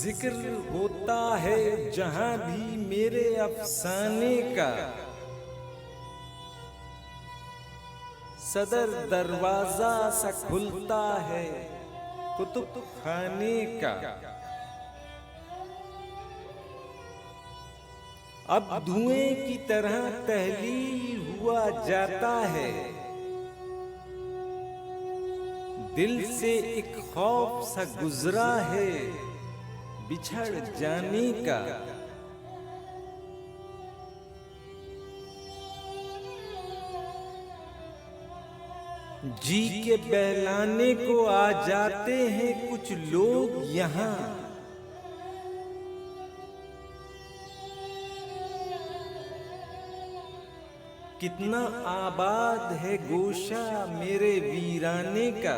जिक्र होता है जहां भी मेरे अफसाने का, सदर दरवाजा सा खुलता है कुतुब खाने का। अब धुएं की तरह तहलील हुआ जाता है, दिल से एक खौफ सा गुजरा है बिछड़ जाने का। जी के बहलाने को आ जाते हैं कुछ लोग यहाँ, कितना आबाद है गोशा मेरे वीराने का।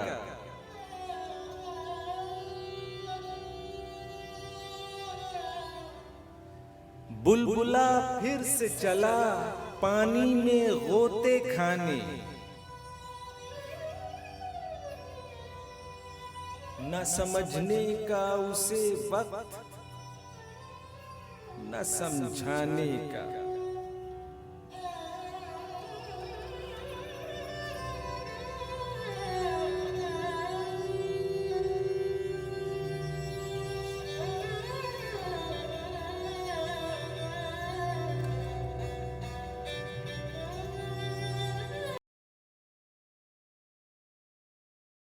बुलबुला फिर से चला पानी में गोते खाने, न समझने का उसे वक्त न समझाने का।